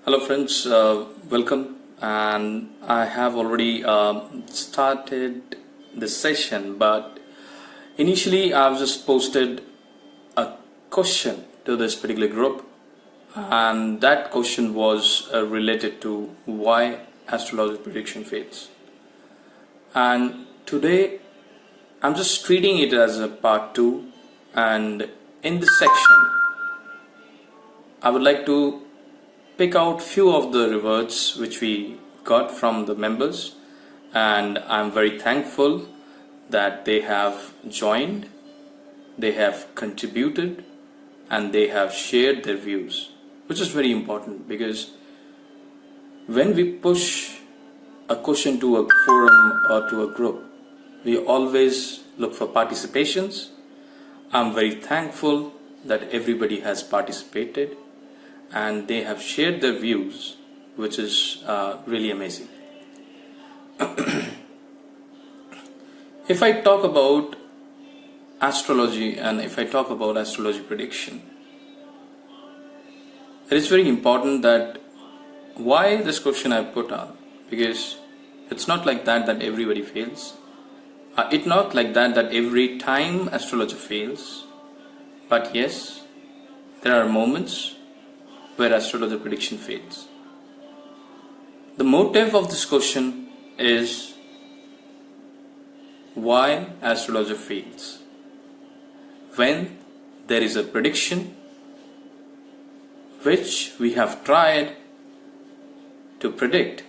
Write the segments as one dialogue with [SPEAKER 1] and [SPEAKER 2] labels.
[SPEAKER 1] Hello friends, welcome, and I have already started this session, but initially I've just posted a question to this particular group, and that question was related to why astrology prediction fails. And today I'm just treating it as a part 2, and in this section I would like to pick out few of the rewards which we got from the members, and I'm very thankful that they have joined, they have contributed, and they have shared their views, which is very important, because when we push a question to a forum or to a group, we always look for participations. I'm very thankful that everybody has participated and they have shared their views, which is really amazing. If I talk about astrology and if I talk about astrology prediction, it is very important that why this question I put on, because it's not like that everybody fails. It's not like that every time astrologer fails, but yes, there are moments where astrologer prediction fails. The motive of this question is why astrologer fails. When there is a prediction which we have tried to predict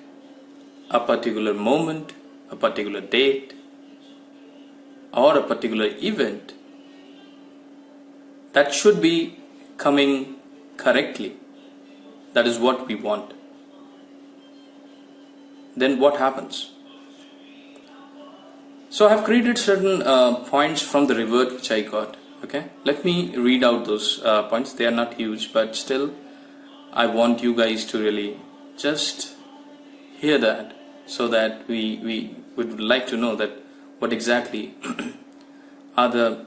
[SPEAKER 1] a particular moment, a particular date, or a particular event that should be coming correctly. That is what we want. Then what happens? So I have created certain points from the revert which I got. Okay, let me read out those points. They are not huge, but still I want you guys to really just hear that, so that we would like to know that what exactly are the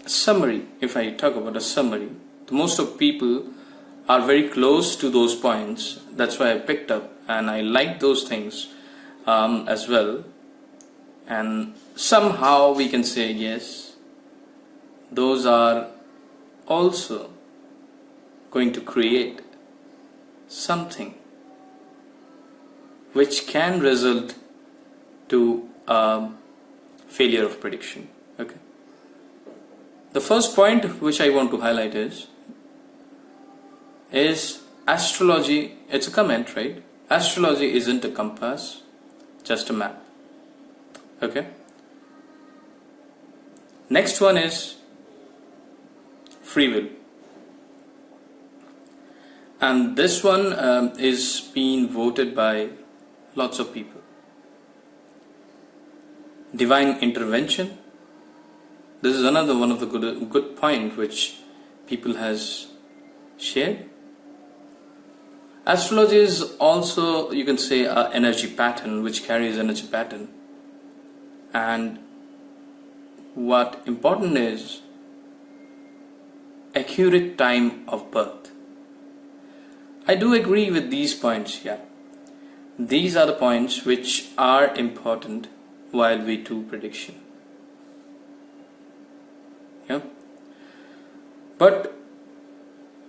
[SPEAKER 1] summary. If I talk about a summary, most of people are very close to those points. That's why I picked up, and I like those things as well. And somehow we can say yes, those are also going to create something which can result to failure of prediction. Okay. The first point which I want to highlight is astrology. It's a comment, right? Astrology isn't a compass, just a map. Okay. Next one is free will, and this one is being voted by lots of people. Divine intervention. This is another one of the good point which people has shared. Astrology is also, you can say, an energy pattern which carries energy pattern. And what important is accurate time of birth. I do agree with these points. Yeah, these are the points which are important while we do prediction. Yeah, but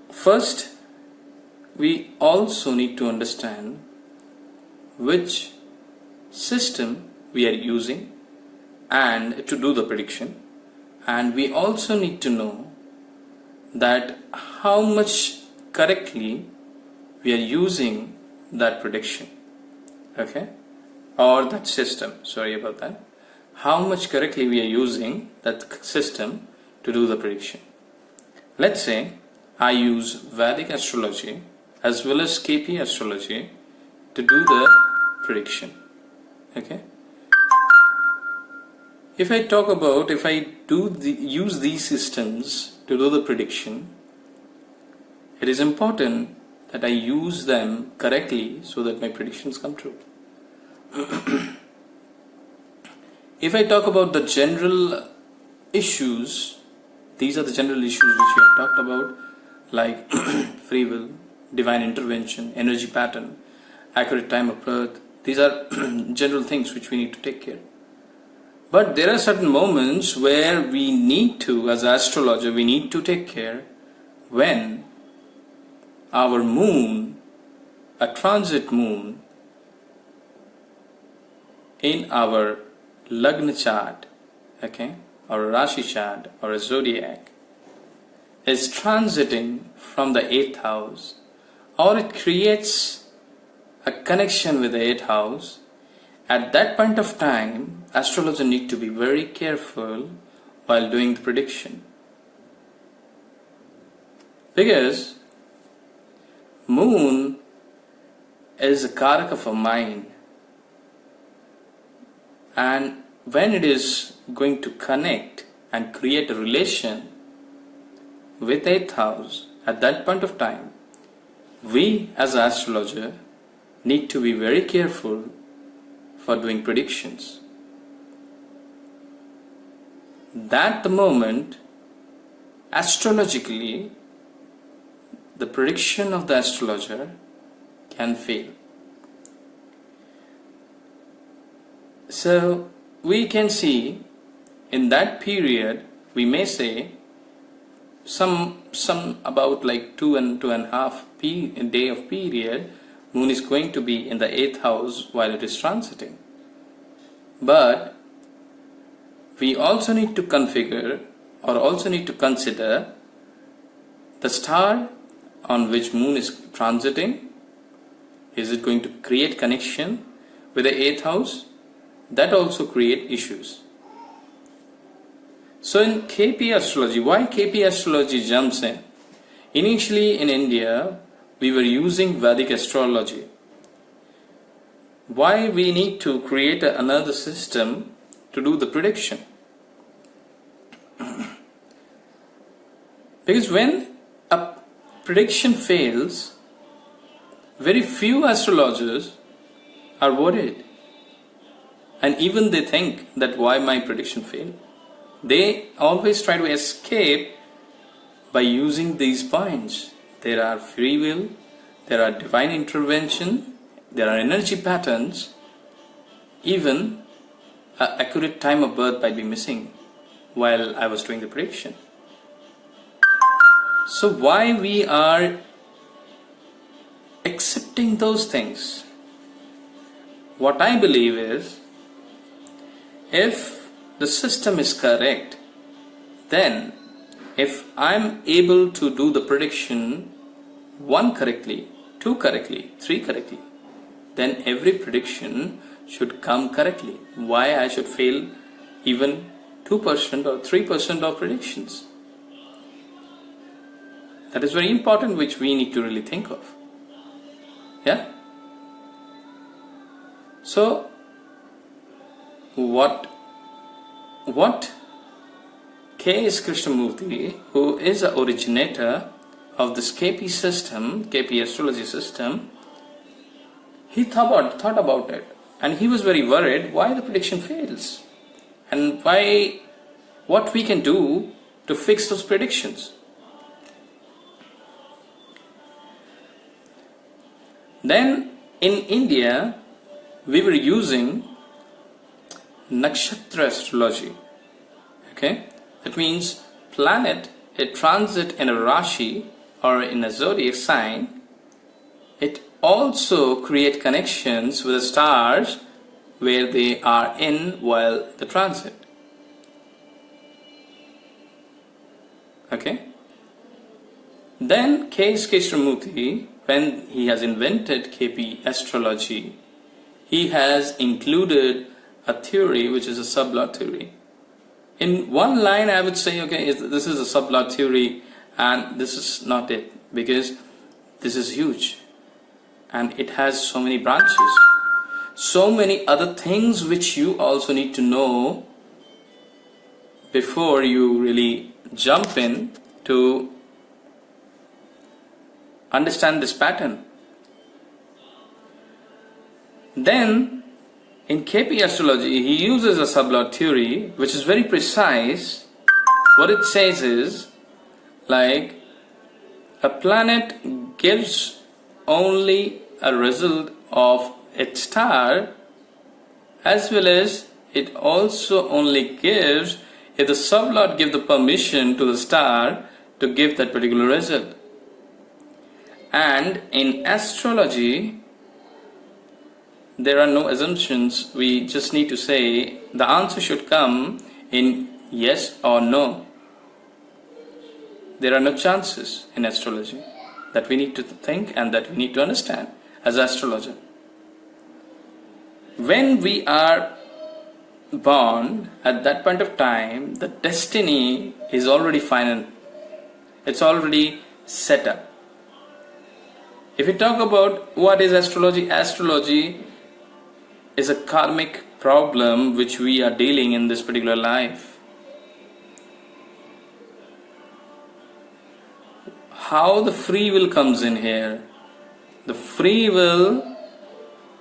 [SPEAKER 1] first we also need to understand which system we are using and to do the prediction, and we also need to know that how much correctly we are using that prediction, okay, or that system, sorry about that, how much correctly we are using that system to do the prediction. Let's say I use Vedic astrology as well as KP astrology to do the prediction. Okay. If I talk about, if I use these systems to do the prediction, it is important that I use them correctly so that my predictions come true. If I talk about the general issues, these are the general issues which we have talked about, like free will, divine intervention, energy pattern, accurate time of birth. These are general things which we need to take care. But there are certain moments where we need to, as an astrologer, we need to take care when our moon, a transit moon, in our Lagna chart, okay, or a Rashi chart, or a zodiac, is transiting from the 8th house, or it creates a connection with the 8th house. At that point of time, astrologers need to be very careful while doing the prediction. Because moon is a karak of a mind, and when it is going to connect and create a relation with 8th house, at that point of time, we as an astrologer need to be very careful for doing predictions. That the moment, astrologically, the prediction of the astrologer can fail. So we can see in that period, we may say some about like 2.5 day of period, moon is going to be in the 8th house while it is transiting. But we also need to configure or also need to consider the star on which moon is transiting. Is it going to create connection with the 8th house? That also create issues. So in KP Astrology, why KP Astrology jumps in? Initially in India, we were using Vedic-Astrology. Why we need to create another system to do the prediction? Because when a prediction fails, very few astrologers are worried. And even they think that why my prediction failed. They always try to escape by using these points. There are free will, there are divine intervention, there are energy patterns, even an accurate time of birth might be missing while I was doing the prediction. So why we are accepting those things? What I believe is, if the system is correct, then if I'm able to do the prediction 1 correctly, 2 correctly, 3 correctly, then every prediction should come correctly. Why I should fail even 2% or 3% of predictions? That is very important, which we need to really think of. Yeah? So, what K.S. Krishnamurti, who is the originator of this KP system, KP astrology system, he thought about it, and he was very worried why the prediction fails and what we can do to fix those predictions. Then in India, we were using nakshatra astrology. Okay, that means planet, a transit in a Rashi or in a zodiac sign, it also create connections with the stars where they are in while the transit. Okay. Then K.S. Krishnamurti, when he has invented KP Astrology, he has included a theory which is a sublot theory. In one line I would say, okay, this is a sublot theory and this is not it, because this is huge and it has so many branches, so many other things which you also need to know before you really jump in to understand this pattern. Then in KP Astrology, he uses a sublot theory which is very precise. What it says is, like, a planet gives only a result of its star, as well as it also only gives if the sublord give the permission to the star to give that particular result. And in astrology, there are no assumptions. We just need to say the answer should come in yes or no. There are no chances in astrology. That we need to think and that we need to understand as astrologer. When we are born, at that point of time, the destiny is already final. It's already set up. If we talk about what is astrology, astrology is a karmic problem which we are dealing in this particular life. How the free will comes in here? The free will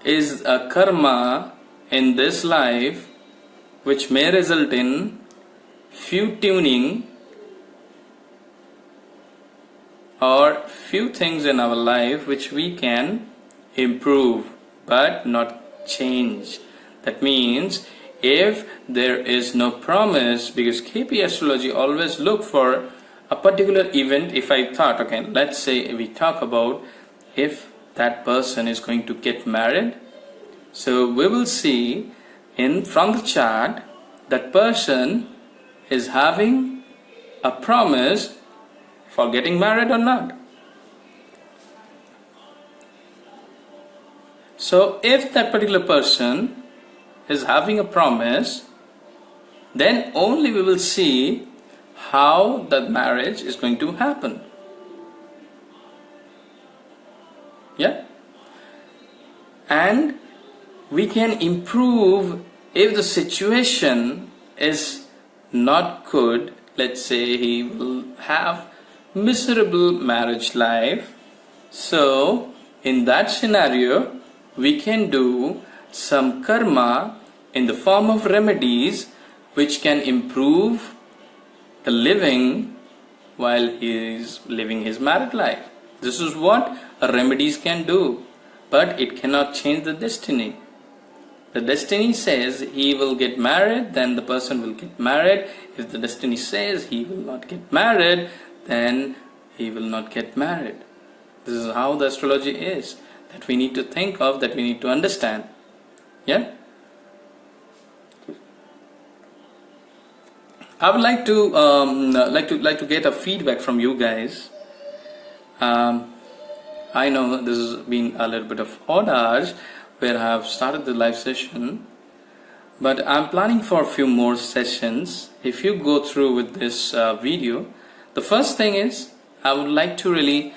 [SPEAKER 1] is a karma in this life which may result in few tuning or few things in our life which we can improve but not change. That means if there is no promise, because KP Astrology always look for a particular event. If I thought, okay, let's say we talk about if that person is going to get married, so we will see from the chart that person is having a promise for getting married or not. So if that particular person is having a promise, then only we will see how that marriage is going to happen. Yeah? And we can improve if the situation is not good. Let's say he will have miserable marriage life. So in that scenario, we can do some karma in the form of remedies which can improve the living while he is living his married life. This is what remedies can do, but it cannot change the destiny. The destiny says he will get married, then the person will get married. If the destiny says he will not get married, then he will not get married. This is how the astrology is, that we need to think of, that we need to understand. Yeah? I would like to get a feedback from you guys. I know this has been a little bit of odd hours where I have started the live session, but I'm planning for a few more sessions. If you go through with this video, the first thing is I would like to really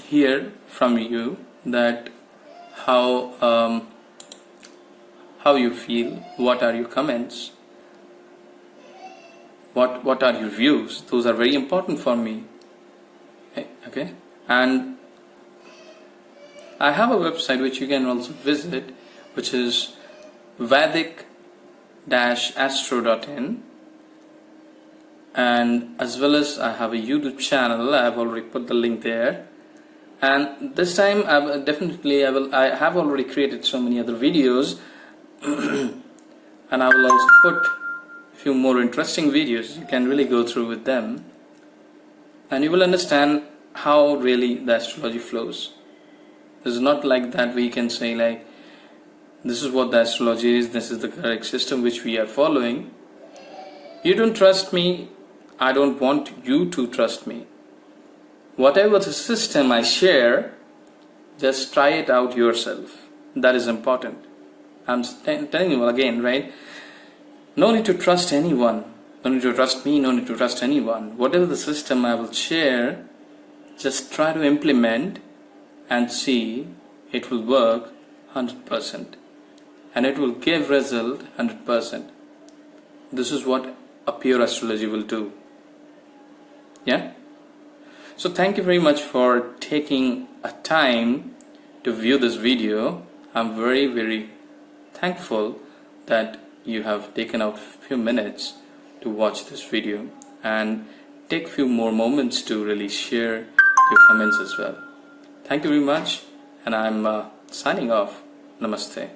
[SPEAKER 1] hear from you that how you feel, what are your comments, what are your views. Those are very important for me. Okay, and I have a website which you can also visit, which is Vedic-Astro.in, and as well as I have a YouTube channel. I have already put the link there, and this time I have already created so many other videos and I will also put a few more interesting videos. You can really go through with them and you will understand how really the astrology flows. This is not like that we can say like this is what the astrology is, this is the correct system which we are following. You don't trust me, I don't want you to trust me. Whatever the system I share, just try it out yourself. That is important. I'm telling you again, right? No need to trust anyone. No need to trust me, no need to trust anyone. Whatever the system I will share, just try to implement and see it will work 100%. And it will give result 100%. This is what a pure astrology will do. Yeah? So thank you very much for taking a time to view this video. I'm very, very thankful that you have taken out a few minutes to watch this video and take few more moments to really share your comments as well. Thank you very much, and I'm signing off. Namaste.